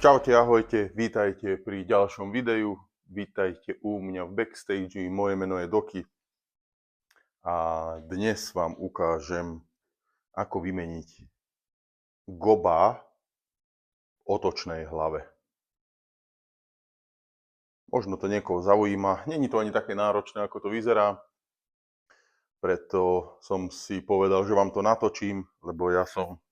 Čaute, ahojte, vítajte pri ďalšom videu, vítajte u mňa v backstage, moje meno je Doky a dnes vám ukážem, ako vymeniť goba v otočnej hlave. Možno to niekoho zaujíma, není to ani také náročné, ako to vyzerá, preto som si povedal, že vám to natočím, lebo ja som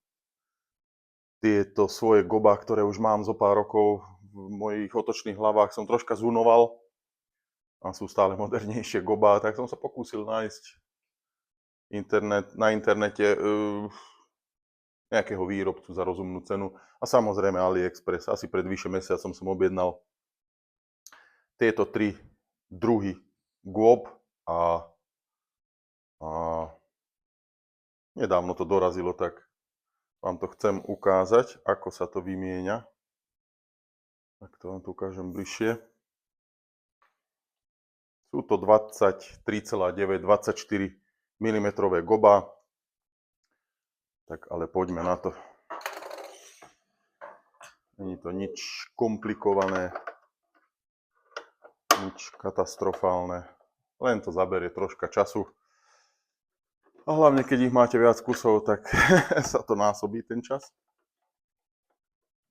tieto svoje goba, ktoré už mám zo pár rokov v mojich otočných hlavách, som troška zunoval a sú stále modernejšie goba, tak som sa pokúsil nájsť na internete nejakého výrobcu za rozumnú cenu a samozrejme AliExpress. Asi pred vyše mesiacom som objednal tieto tri druhy gob a nedávno to dorazilo, tak vám to chcem ukázať, ako sa to vymieňa. Tak to vám tu ukážem bližšie. Sú to 23,9, 24 mm goba. Tak ale poďme na to. Není to nič komplikované, nič katastrofálne. Len to zaberie troška času. A hlavne, keď ich máte viac kusov, tak sa to násobí ten čas.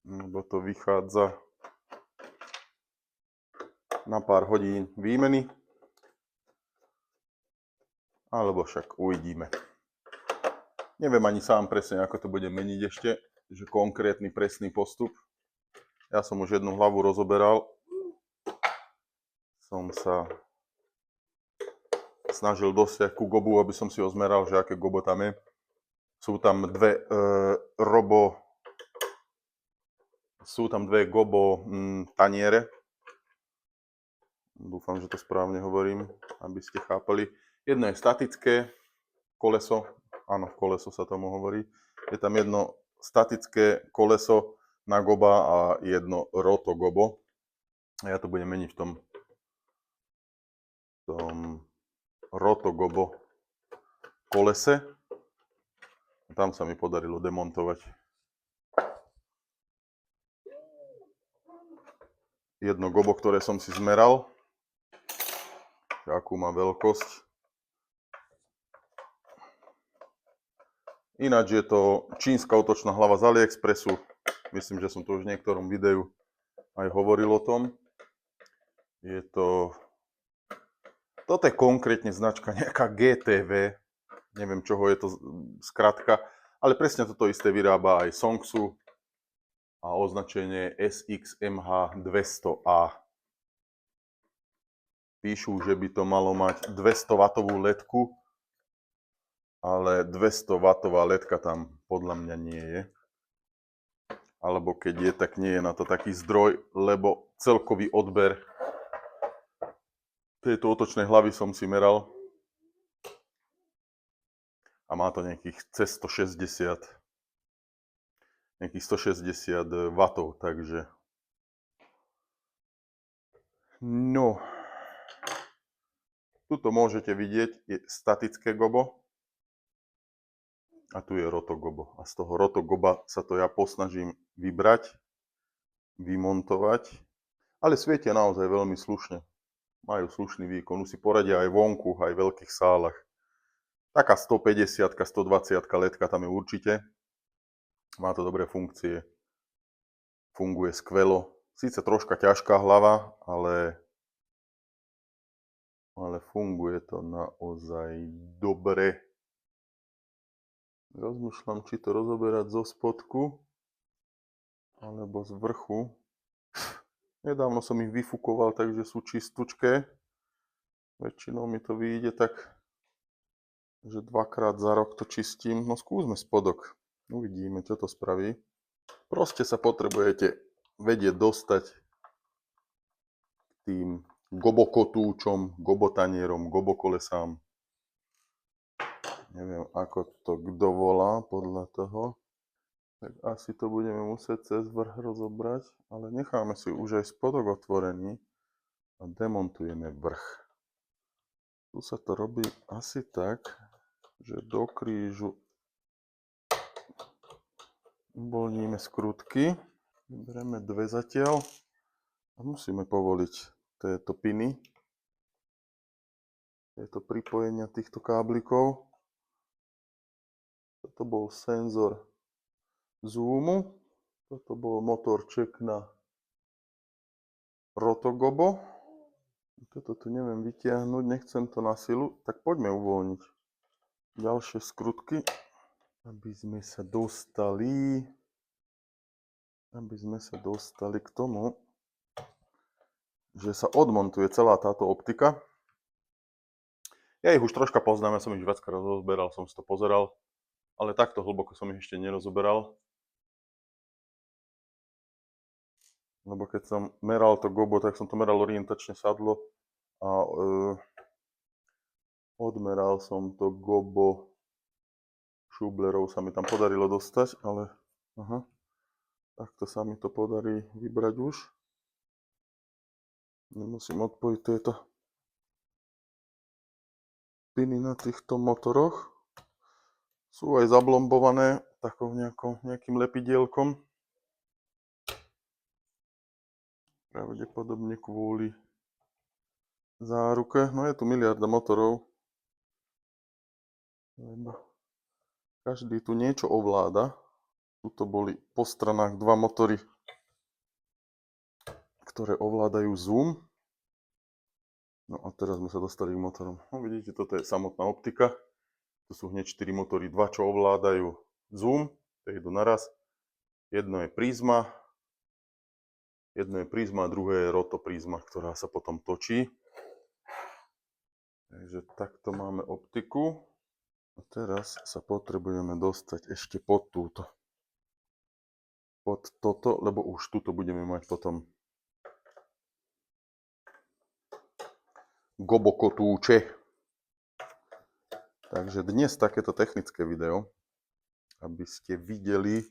Lebo to vychádza na pár hodín výmeny. Alebo však uvidíme. Neviem ani sám presne, ako to budem meniť ešte, že konkrétny presný postup. Ja som už jednu hlavu rozoberal. Som sa snažil dosiahnuť ku gobu, aby som si ho zmeral, že aké gobo tam je. Sú tam dve gobo taniere. Dúfam, že to správne hovorím, aby ste chápali. Jedno je statické koleso. Áno, koleso sa tomu hovorí. Je tam jedno statické koleso na goba a jedno rotogobo. A ja to budem meniť v tom rotogobo kolese. A tam sa mi podarilo demontovať jedno gobo, ktoré som si zmeral. Akú má veľkosť. Ináč je to čínska otočná hlava z AliExpressu. Myslím, že som to už v niektorom videu aj hovoril o tom. Toto je konkrétne značka nejaká GTV. Neviem, čoho je to skratka. Ale presne toto isté vyrába aj Songsu. A označenie SXMH200A. Píšu, že by to malo mať 200W ledku. Ale 200W ledka tam podľa mňa nie je. Alebo keď je, tak nie je na to taký zdroj, lebo celkový odber tejto otočnej hlavy som si meral. A má to nejakých cez 160 W, takže no. Tuto môžete vidieť, je statické gobo. A tu je rotogobo. A z toho rotogoba sa to ja posnažím vybrať, vymontovať. Ale svietia naozaj veľmi slušne. Majú slušný výkon. Už si poradia aj vonku, aj v veľkých sálach. Taká 150, 120 ledka tam je určite. Má to dobré funkcie. Funguje skvelo. Síce troška ťažká hlava, ale funguje to naozaj dobre. Rozmýšľam, či to rozoberať zo spodku alebo z vrchu. Nedávno som ich vyfúkoval, takže sú čistúčké. Väčšinou mi to vyjde tak, že dvakrát za rok to čistím. No skúsme spodok. Uvidíme, čo to spraví. Proste sa potrebujete vedieť dostať k tým gobokotúčom, gobotanierom, gobokolesám. Neviem, ako to kto volá podľa toho. Tak asi to budeme musieť cez vrch rozobrať, ale necháme si už aj spodok otvorený a demontujeme vrch. Tu sa to robí asi tak, že do krížu uvoľníme skrutky. Vyberieme dve zatiaľ a musíme povoliť tieto piny, tieto pripojenia týchto káblikov. Toto bol senzor zoomu, toto bol motorček na rotogobo. Toto tu neviem vytiahnuť, nechcem to na silu, tak poďme uvoľniť ďalšie skrutky, aby sme sa dostali k tomu, že sa odmontuje celá táto optika. Ja ich už troška poznám, ja som ich viackrát rozberal, som si to pozeral, ale takto hlboko som ich ešte nerozoberal. Lebo keď som meral to gobo, tak som to meral orientačne sadlo a odmeral som to gobo šublerov, sa mi tam podarilo dostať, ale takto sa mi to podarí vybrať už. Nemusím odpojiť tieto piny na týchto motoroch. Sú aj zablombované nejakým lepidielkom. Pravdepodobne kvôli záruke. No je tu miliarda motorov. Lebo každý tu niečo ovláda. Tuto boli po stranách dva motory, ktoré ovládajú zoom. No a teraz sme sa dostali k motorom. No vidíte, toto je samotná optika. Tu sú hneď 4 motory, 2 čo ovládajú zoom, tie idú naraz. Jedno je prízma a druhé je rotoprízma, ktorá sa potom točí. Takže takto máme optiku. A teraz sa potrebujeme dostať ešte pod toto, lebo už tuto budeme mať potom gobo kotúče. Takže dnes takéto technické video, aby ste videli,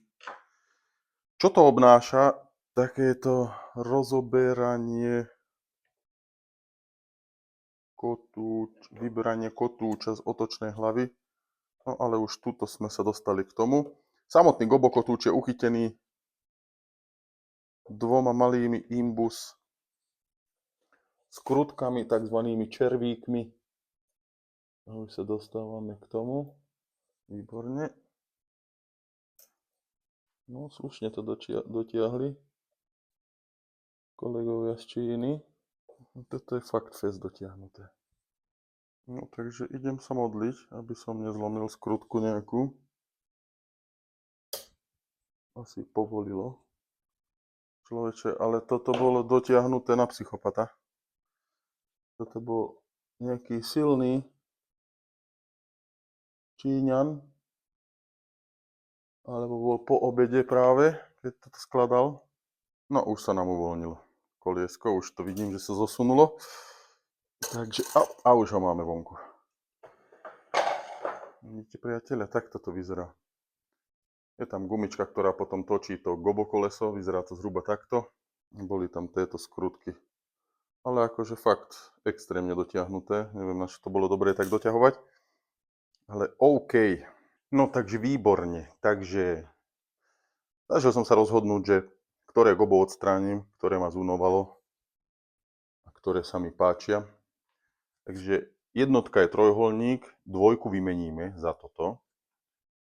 čo to obnáša, takéto rozoberanie vyberanie kotúča z otočnej hlavy. No ale už tuto sme sa dostali k tomu. Samotný gobo kotúč je uchytený dvoma malými imbus skrutkami, takzvanými červíkmi. A už sa dostávame k tomu. Výborne. No, slušne to dotiahli kolegovia z Číny. Toto je fakt fest dotiahnuté. No, takže idem sa modliť, aby som nezlomil skrutku nejakú. Asi povolilo. Človeče, ale toto bolo dotiahnuté na psychopata. Toto bol nejaký silný Číňan, alebo bol po obede práve, keď toto skladal. No už sa nám uvoľnilo koliesko, už to vidím, že sa zosunulo. Takže, a už ho máme vonku. Vidíte, priateľe, takto to vyzerá. Je tam gumička, ktorá potom točí to gobo koleso, vyzerá to zhruba takto. Boli tam tieto skrutky. Ale akože fakt extrémne dotiahnuté, neviem, na čo to bolo dobré tak doťahovať. Ale OK. No takže výborne. Takže snažil som sa rozhodnúť, že ktoré gobo odstránim, ktoré ma zúnovalo a ktoré sa mi páčia. Takže jednotka je trojuholník, dvojku vymeníme za toto.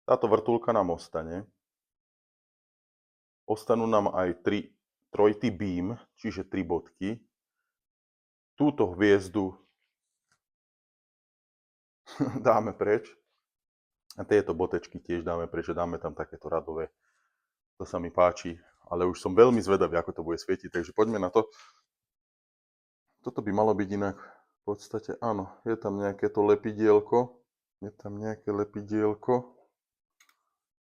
Táto vrtuľka nám ostane. Ostanú nám aj trojitý beam, čiže 3 bodky. Túto hviezdu dáme preč. A tieto botečky tiež dáme preč, dáme tam takéto radové. To sa mi páči, ale už som veľmi zvedavý, ako to bude svietiť, takže poďme na to. Toto by malo byť inak. V podstate áno, je tam nejaké to lepidielko.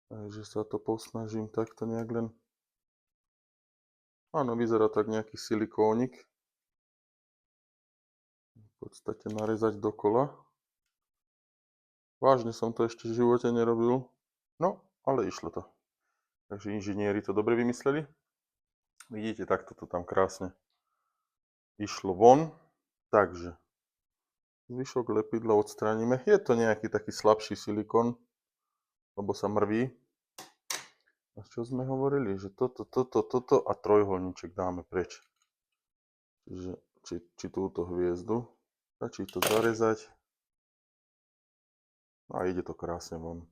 Takže sa to posnažím takto nejak len. Áno, vyzerá tak nejaký silikónik. V podstate narezať dokola. Vážne som to ešte v živote nerobil. No, ale išlo to. Takže inžinieri to dobre vymysleli. Vidíte, takto to tam krásne išlo von. Takže zvyšok lepidla odstránime. Je to nejaký taký slabší silikon, lebo sa mrví. A čo sme hovorili? Že toto a trojholníček dáme preč. Čiže či túto hviezdu. Stačí to zarezať. A ide to krásne von.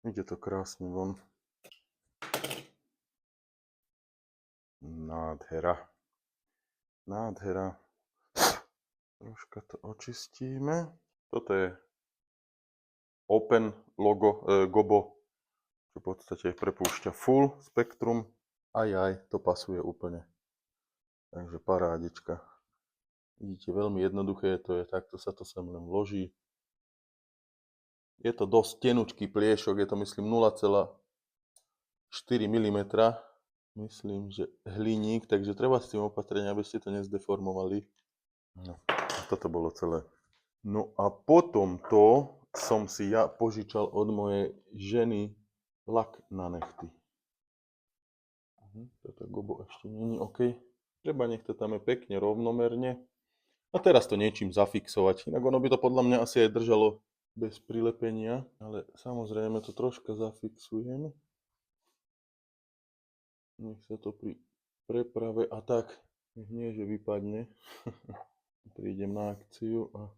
Ide to krásne von. Nádhera. Nádhera. Troška to očistíme. Toto je Open logo, gobo, čo v podstate prepúšťa full spektrum. Aj, to pasuje úplne. Takže parádička. Vidíte, veľmi jednoduché to je, takto sa to sem len vloží. Je to dosť tenučký pliešok, je to myslím 0,4 mm. Myslím, že hliník, takže treba s tým opatrenia, aby ste to nezdeformovali. No, a toto bolo celé. No a potom to som si ja požičal od mojej ženy lak na nechty. Toto gobo ešte není OK. Treba, nech to tam je pekne rovnomerne. A teraz to niečím zafixovať. Inak ono by to podľa mňa asi aj držalo bez prilepenia. Ale samozrejme to troška zafixujem. Nech sa to pri preprave a tak, nech nie, že vypadne. Prídem na akciu a...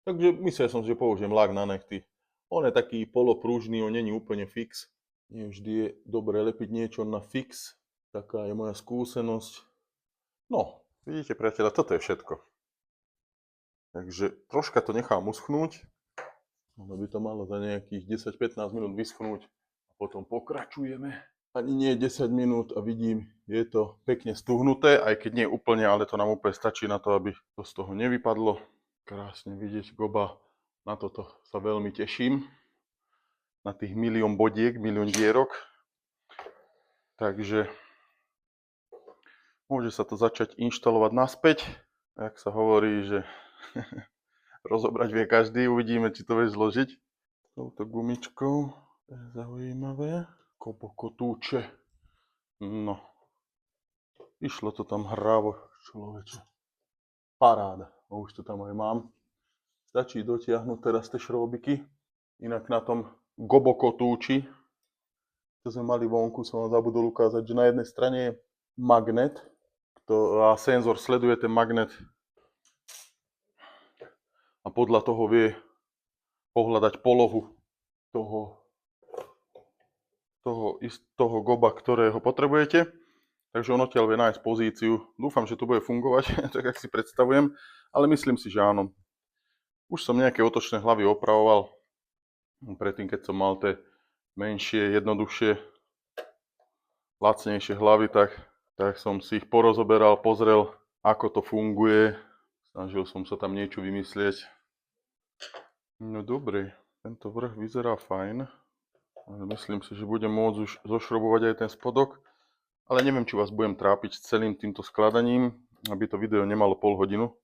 Takže myslel som si, že použijem lak na nechty. On je taký polopružný, on není úplne fix. Nie vždy je dobré lepiť niečo na fix. Taká je moja skúsenosť. No, vidíte priateľa, toto je všetko. Takže troška to nechám uschnúť. Ono by to malo za nejakých 10-15 minút vyschnúť. A potom pokračujeme. Ani nie 10 minút a vidím, je to pekne stuhnuté, aj keď nie úplne, ale to nám úplne stačí na to, aby to z toho nevypadlo. Krásne vidieť goba, na toto sa veľmi teším. Na tých milión bodiek, milión dierok. Takže môže sa to začať inštalovať naspäť. Jak sa hovorí, že rozobrať vie každý, uvidíme, či to vie zložiť. Touto gumičkou, to je zaujímavé. Kotúče. No. Išlo to tam hrávo, človeče. Paráda. Už to tam aj mám. Stačí dotiahnuť teraz tie šrobiky. Inak na tom gobokotúči, čo sme mali vonku, som vám zabudol ukázať, že na jednej strane je magnet a senzor sleduje ten magnet a podľa toho vie pohľadať polohu toho goba, ktorého potrebujete. Takže on odtiaľ vie nájsť pozíciu. Dúfam, že to bude fungovať, tak jak si predstavujem, ale myslím si, že áno. Už som nejaké otočné hlavy opravoval. Predtým, keď som mal tie menšie, jednoduchšie, lacnejšie hlavy, tak som si ich porozoberal, pozrel, ako to funguje. Snažil som sa tam niečo vymyslieť. No dobre, tento vrch vyzerá fajn. Myslím si, že budem môcť už zošrobovať aj ten spodok. Ale neviem, či vás budem trápiť s celým týmto skladaním, aby to video nemalo pol hodinu.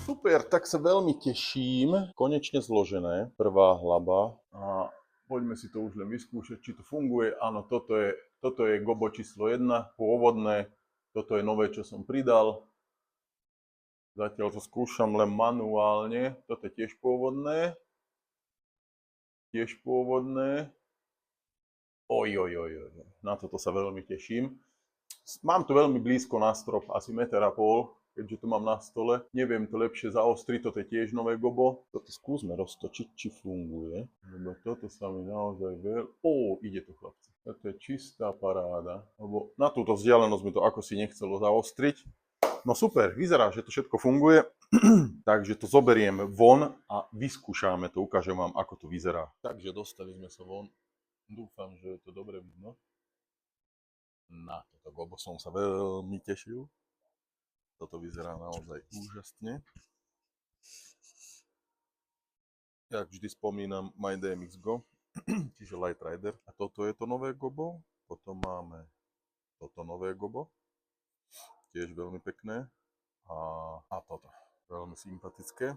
Super, tak sa veľmi teším. Konečne zložené, prvá hlava. A poďme si to už len vyskúšať, či to funguje. Áno, toto je gobo číslo 1, pôvodné. Toto je nové, čo som pridal. Zatiaľ to skúšam len manuálne. Toto je tiež pôvodné. Na toto sa veľmi teším. Mám to veľmi blízko na strop, asi 1,5 m, keďže to mám na stole. Neviem to lepšie zaostriť, toto je tiež nové gobo. Toto skúsme roztočiť, či funguje. Lebo toto sa mi naozaj ide to, chlapci. Toto je čistá paráda. Lebo na túto vzdialenosť mi to ako si nechcelo zaostriť. No super, vyzerá, že to všetko funguje. Takže to zoberiem von a vyskúšame to, ukážem vám, ako to vyzerá. Takže dostali sme sa von. Dúfam, že je to dobre vidno. Na toto gobo som sa veľmi tešil. Toto vyzerá naozaj úžasne. Jak vždy spomínam, My DMX Go, čiže Light Rider. A toto je to nové gobo. Potom máme toto nové gobo. Tiež veľmi pekné. A toto. Veľmi sympatické.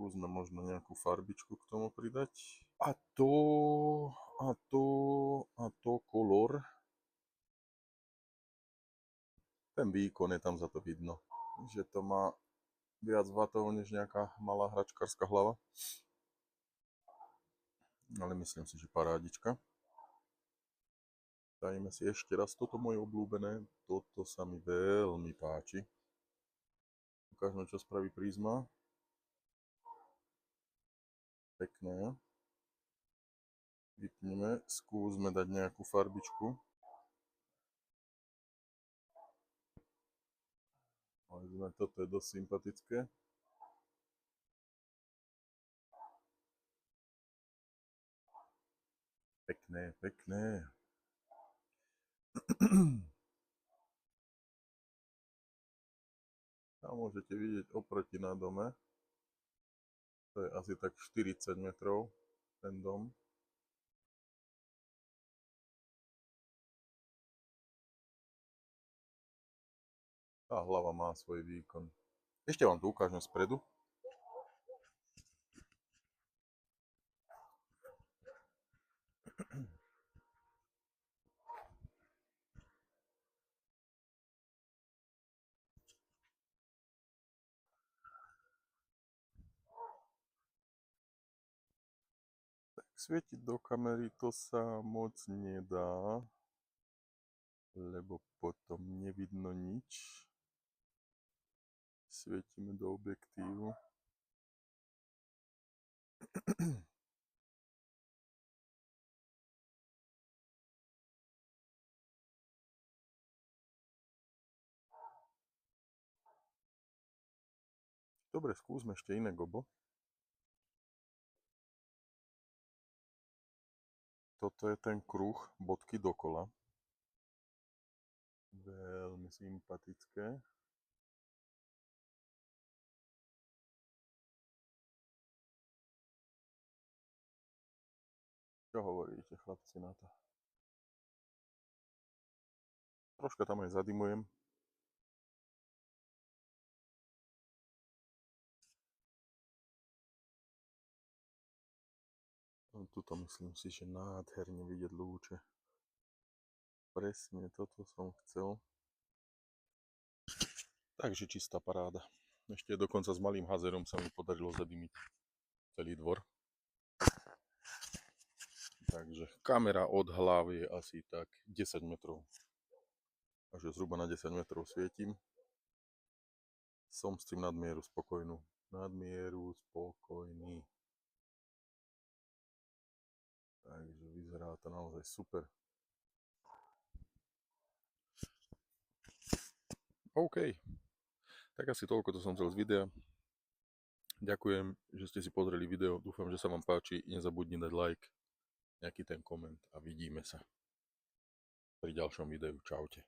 Skúsme možno nejakú farbičku k tomu pridať. A to kolor. Ten výkon je tam za to vidno, že to má viac vatov než nejaká malá hračkárska hlava. Ale myslím si, že parádička. Dajme si ešte raz toto moje obľúbené. Toto sa mi veľmi páči. Ukážeme, čo spraví prízma. Pekné. Vypneme, skúsme dať nejakú farbičku. Toto je dosť sympatické. Pekné, pekné. Tam môžete vidieť oproti na dome. To je asi tak 40 metrov, ten dom. Tá hlava má svoj výkon. Ešte vám to ukážem spredu. Svietiť do kamery to sa moc nedá, lebo potom nevidno nič. Svietime do objektívu. Dobre, skúsme ešte iné gobo. Toto je ten kruh, bodky dokola. Veľmi sympatické. Čo hovoríte, chlapci, na to? Troška tam aj zadimujem. Tuto myslím si, že nádherne vidieť lúče. Presne toto som chcel. Takže čistá paráda. Ešte dokonca s malým hazerom sa mi podarilo zadymiť celý dvor. Takže kamera od hlavy je asi tak 10 metrov. Takže zhruba na 10 metrov svietim. Som s tým nadmieru spokojný. Takže vyzerá to naozaj super. OK. Tak asi toľko, to som chcel z videa. Ďakujem, že ste si pozreli video. Dúfam, že sa vám páči. Nezabudni dať like, nejaký ten koment a vidíme sa pri ďalšom videu. Čaute.